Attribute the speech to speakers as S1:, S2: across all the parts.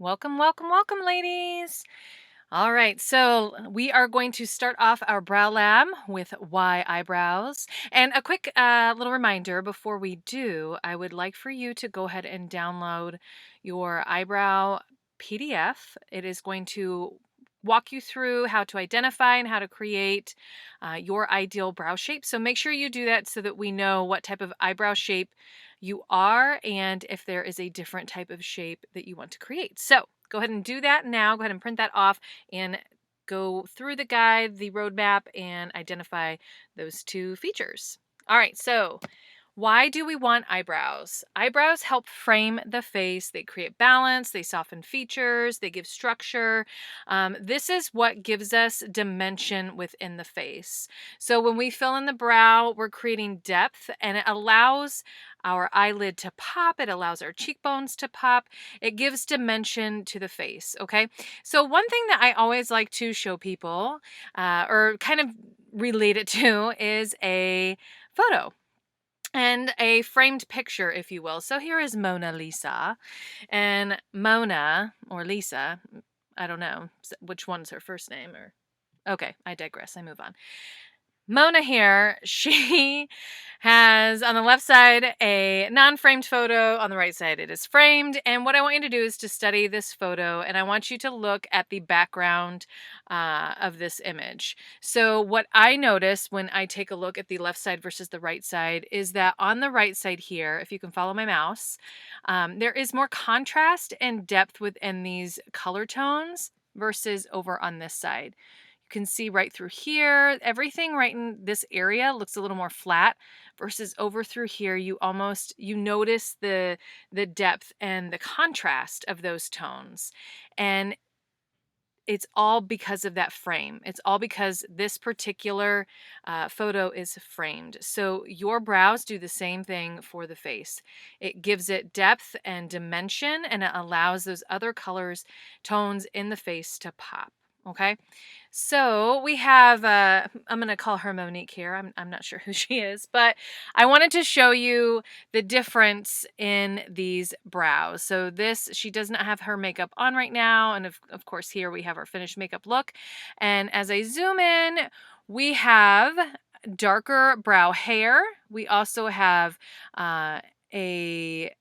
S1: Welcome, welcome, welcome, ladies. All right, so we are going to start off our brow lab with why eyebrows. And a quick little reminder before we do, I would like for you to go ahead and download your eyebrow PDF. It is going to walk you through how to identify and how to create your ideal brow shape. So make sure you do that so that we know what type of eyebrow shape you are and if there is a different type of shape that you want to create. So go ahead and do that now. Go ahead and print that off and go through the guide, the roadmap, and identify those two features. All right, so why do we want eyebrows? Eyebrows help frame the face. They create balance, they soften features, they give structure. This is what gives us dimension within the face. So when we fill in the brow, we're creating depth and it allows our eyelid to pop. It allows our cheekbones to pop. It gives dimension to the face. Okay. So, one thing that I always like to show people or kind of relate it to is a photo and a framed picture, if you will. So here is Mona Lisa. And Mona, or Lisa, I don't know which one's her first name or. Okay, I digress. I move on. Mona here, she has on the left side a non-framed photo, on the right side it is framed. And what I want you to do is to study this photo and I want you to look at the background of this image. So what I notice when I take a look at the left side versus the right side is that on the right side here, if you can follow my mouse, there is more contrast and depth within these color tones versus over on this side. You can see right through here, everything right in this area looks a little more flat versus over through here, you notice the depth and the contrast of those tones. And it's all because of that frame. It's all because this particular photo is framed. So your brows do the same thing for the face. It gives it depth and dimension, and it allows those other colors, tones in the face to pop. Okay. So we have, I'm going to call her Monique here. I'm not sure who she is, but I wanted to show you the difference in these brows. So she does not have her makeup on right now. And of course, here we have our finished makeup look. And as I zoom in, we have darker brow hair. We also have a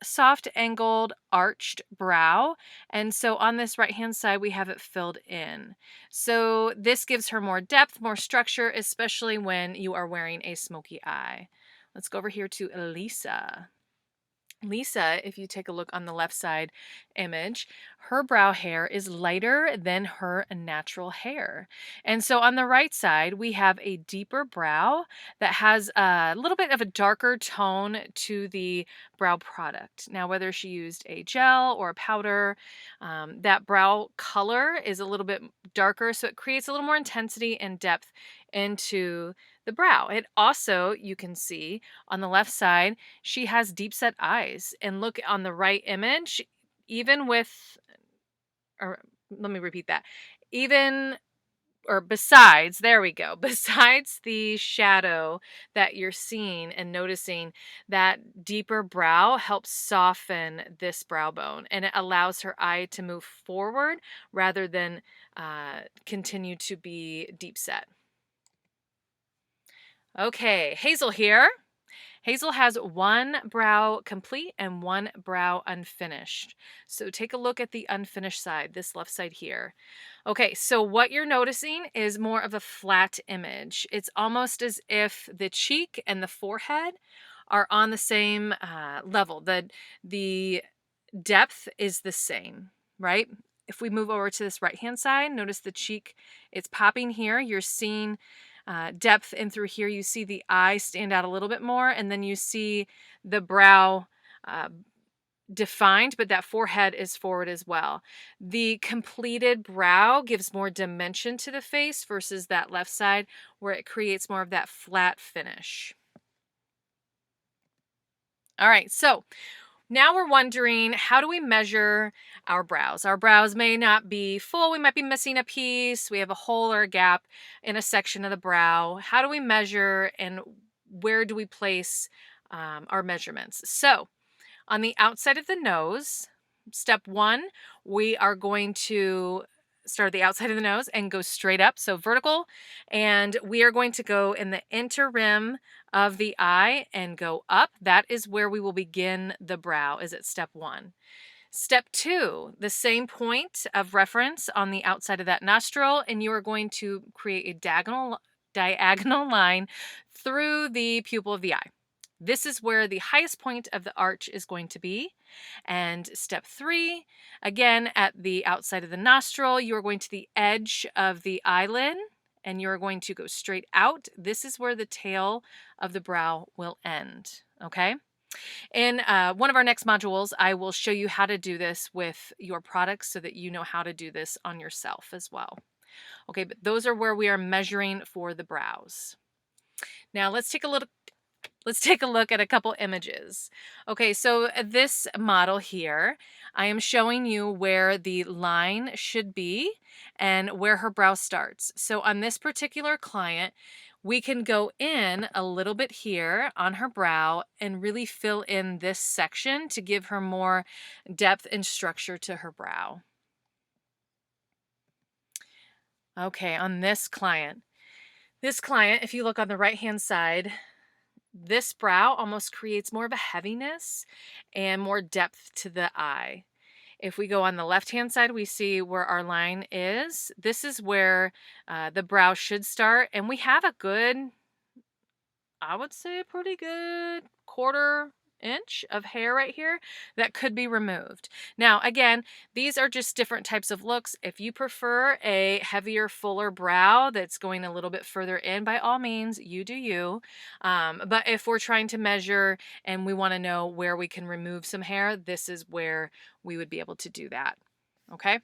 S1: soft angled arched brow. And so on this right hand side, we have it filled in. So this gives her more depth, more structure, especially when you are wearing a smoky eye. Let's go over here to Elisa. Lisa, if you take a look on the left side image, her brow hair is lighter than her natural hair. And so on the right side, we have a deeper brow that has a little bit of a darker tone to the brow product. Now, whether she used a gel or a powder, that brow color is a little bit darker, so it creates a little more intensity and depth into the brow. It also, you can see on the left side, she has deep set eyes. And look on the right image, even with, or let me repeat that, even, or besides, there we go, besides the shadow that you're seeing and noticing, that deeper brow helps soften this brow bone and it allows her eye to move forward rather than continue to be deep set. Okay, Hazel here. Hazel has one brow complete and one brow unfinished. So take a look at the unfinished side, this left side here. Okay, so what you're noticing is more of a flat image. It's almost as if the cheek and the forehead are on the same level. The depth is the same, right? If we move over to this right-hand side, notice the cheek, it's popping here. You're seeing depth in through here. You see the eye stand out a little bit more, and then you see the brow uh, defined, but that forehead is forward as well. The completed brow gives more dimension to the face versus that left side where it creates more of that flat finish. All right, so now we're wondering, how do we measure our brows? Our brows may not be full. We might be missing a piece. We have a hole or a gap in a section of the brow. How do we measure and where do we place our measurements? So on the outside of the nose, Step one, we are going to start at the outside of the nose and go straight up, so vertical. And we are going to go in the inter-rim of the eye and go up. That is where we will begin the brow, is at step one. Step two, the same point of reference on the outside of that nostril, and you are going to create a diagonal line through the pupil of the eye. This is where the highest point of the arch is going to be. And step three, again, at the outside of the nostril, you are going to the edge of the eyelid and you're going to go straight out. This is where the tail of the brow will end. Okay. In one of our next modules, I will show you how to do this with your products so that you know how to do this on yourself as well. Okay, but those are where we are measuring for the brows. Now let's take a look at a couple images. Okay, so this model here, I am showing you where the line should be and where her brow starts. So on this particular client, we can go in a little bit here on her brow and really fill in this section to give her more depth and structure to her brow. Okay, on this client, if you look on the right-hand side, this brow almost creates more of a heaviness and more depth to the eye. If we go on the left-hand side, we see where our line is. This is where the brow should start. And we have a good, I would say a pretty good 1/4 inch of hair right here that could be removed. Now, again, these are just different types of looks. If you prefer a heavier, fuller brow that's going a little bit further in, by all means, you do you. But if we're trying to measure and we want to know where we can remove some hair, this is where we would be able to do that. Okay.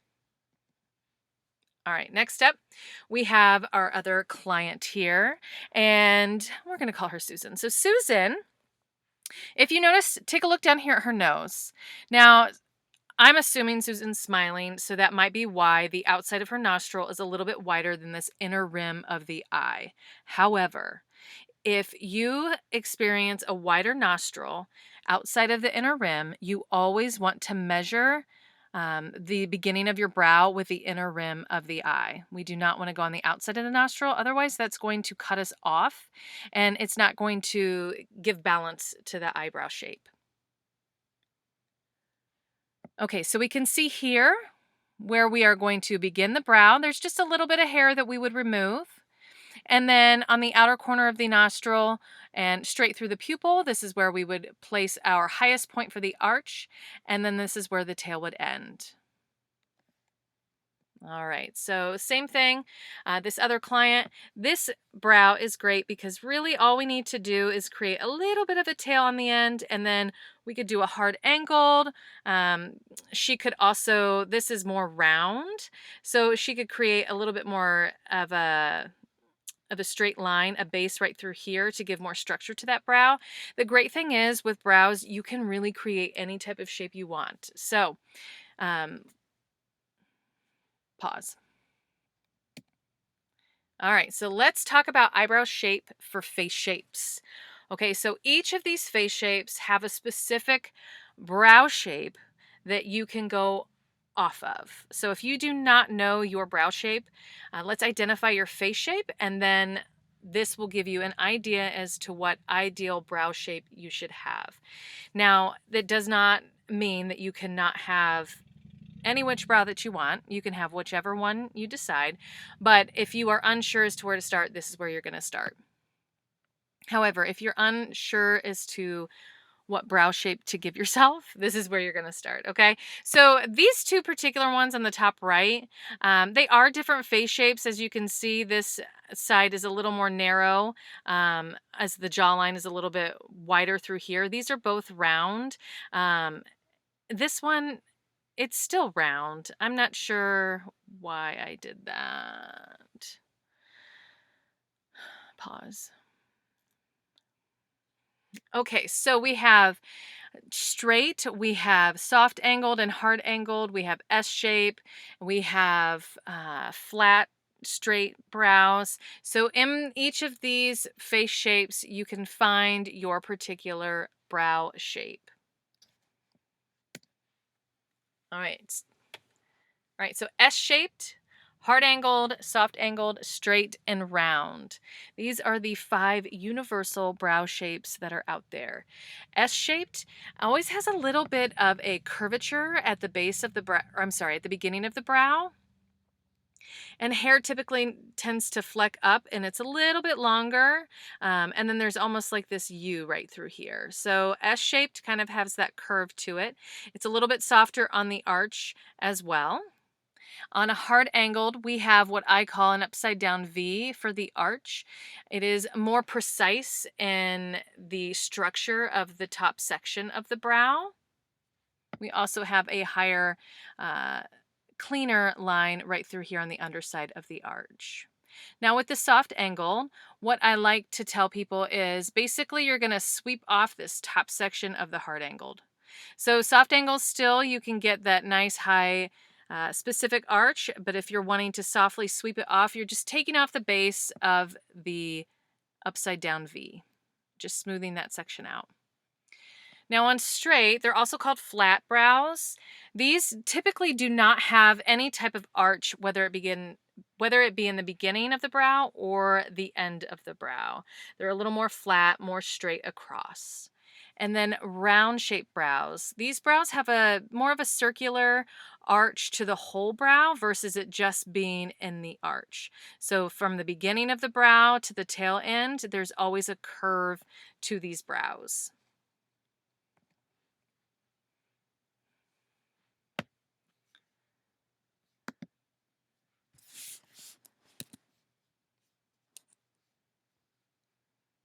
S1: All right, next up, we have our other client here, and we're going to call her Susan. So, Susan, if you notice, take a look down here at her nose. Now, I'm assuming Susan's smiling, so that might be why the outside of her nostril is a little bit wider than this inner rim of the eye. However, if you experience a wider nostril outside of the inner rim, you always want to measure the beginning of your brow with the inner rim of the eye. We do not want to go on the outside of the nostril. Otherwise, that's going to cut us off and it's not going to give balance to the eyebrow shape. Okay, so we can see here where we are going to begin the brow. There's just a little bit of hair that we would remove. And then on the outer corner of the nostril and straight through the pupil, this is where we would place our highest point for the arch. And then this is where the tail would end. All right, so same thing. This other client, this brow is great because really all we need to do is create a little bit of a tail on the end, and then we could do a hard angled. She could also, this is more round, so she could create a little bit more of a straight line, a base right through here to give more structure to that brow. The great thing is with brows, you can really create any type of shape you want. So, pause. All right, so let's talk about eyebrow shape for face shapes. Okay, so each of these face shapes have a specific brow shape that you can go off of. So if you do not know your brow shape, let's identify your face shape, and then this will give you an idea as to what ideal brow shape you should have. Now, that does not mean that you cannot have any which brow that you want. You can have whichever one you decide. But if you are unsure as to where to start, this is where you're going to start. However, if you're unsure as to what brow shape to give yourself, this is where you're going to start. Okay. So these two particular ones on the top right, they are different face shapes. As you can see, this side is a little more narrow, as the jawline is a little bit wider through here. These are both round. This one, it's still round. I'm not sure why I did that. Pause. Okay, so we have straight, we have soft angled and hard angled, we have S shape, we have flat, straight brows. So in each of these face shapes, you can find your particular brow shape. All right. All right, so S-shaped, hard angled, soft angled, straight, and round. These are the five universal brow shapes that are out there. S-shaped always has a little bit of a curvature at the base of the brow, or I'm sorry, at the beginning of the brow. And hair typically tends to fleck up and it's a little bit longer. And then there's almost like this U right through here. So S-shaped kind of has that curve to it. It's a little bit softer on the arch as well. On a hard angled, we have what I call an upside down V for the arch. It is more precise in the structure of the top section of the brow. We also have a higher, uh, cleaner line right through here on the underside of the arch. Now, with the soft angle, what I like to tell people is basically you're going to sweep off this top section of the hard angled. So, soft angles still, you can get that nice high specific arch, but if you're wanting to softly sweep it off, you're just taking off the base of the upside down V, just smoothing that section out. Now, on straight, they're also called flat brows. These typically do not have any type of arch, whether it be in the beginning of the brow or the end of the brow. They're a little more flat, more straight across. And then round shaped brows. These brows have a more of a circular arch to the whole brow versus it just being in the arch. So from the beginning of the brow to the tail end, there's always a curve to these brows.